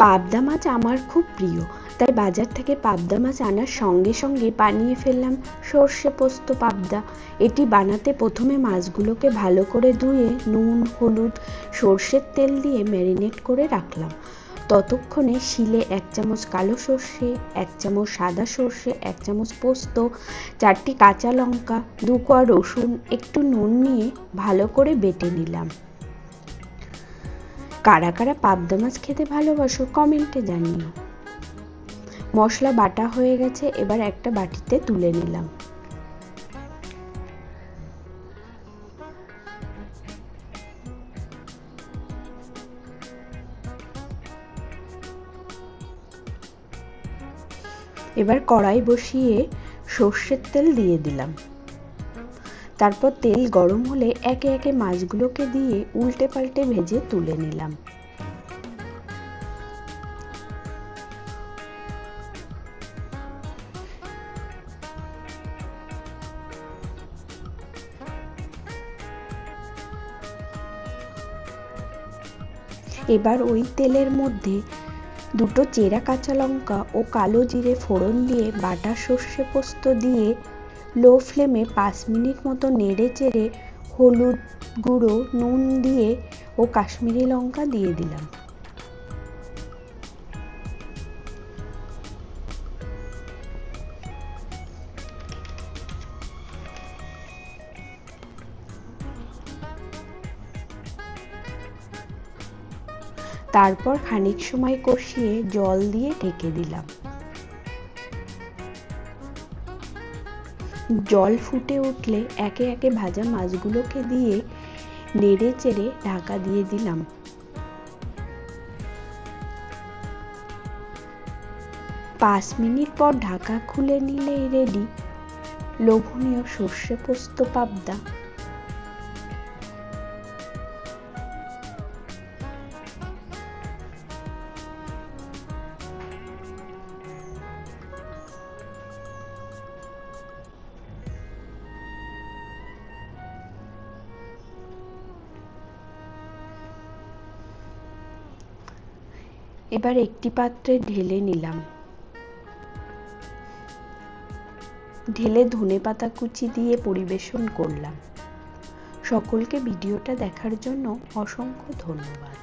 পাবদা মাছ আমার খুব প্রিয়, তাই বাজার থেকে পাবদা মাছ আনার সঙ্গে সঙ্গে বানিয়ে ফেললাম সর্ষে পোস্ত পাবদা। এটি বানাতে প্রথমে মাছগুলোকে ভালো করে ধুয়ে নুন, হলুদ, সর্ষের তেল দিয়ে ম্যারিনেট করে রাখলাম। ততক্ষণে শিলে 1 চামচ কালো সর্ষে, 1 চামচ সাদা সর্ষে, 1 চামচ পোস্ত, 4টি কাঁচা লঙ্কা, 2 কোয়া রসুন, একটু নুন নিয়ে ভালো করে বেটে নিলাম। কারা কারা পাবদা মাছ খেতে ভালোবাসো কমেন্টে জানিও। মশলা বাটা হয়ে গেছে, এবার একটা বাটিতে তুলে নিলাম। এবার কড়াই বসিয়ে সর্ষের তেল দিয়ে দিলাম। তারপর তেল গরম হলে একে একে মাছগুলোকে দিয়ে উল্টে পাল্টে ভেজে তুলে নিলাম। এবার ওই তেলের মধ্যে 2টো চেরা কাঁচা লঙ্কা ও কালো জিরে ফোড়ন দিয়ে বাটা সর্ষে পোস্ত দিয়ে লো ফ্লেমে 5 মিনিট মতো নেড়ে চেড়ে হলুদ গুঁড়ো, নুন দিয়ে ও কাশ্মীরি লঙ্কা দিয়ে দিলাম। তারপর খানিক সময় কষিয়ে জল দিয়ে ঢেকে দিলাম। জল ফুটে উঠলে একে একে ভাজা মাছগুলোকে দিয়ে নেড়ে চেড়ে ঢাকা দিয়ে দিলাম। 5 মিনিট পর ঢাকা খুলে নিলেই রেডি লোভনীয় সর্ষে পোস্ত পাবদা। এবার একটি পাত্রে ঢেলে নিলাম। ঢেলে ধনেপাতা কুচি দিয়ে পরিবেশন করলাম। সকলকে ভিডিওটা দেখার জন্য অসংখ্য ধন্যবাদ।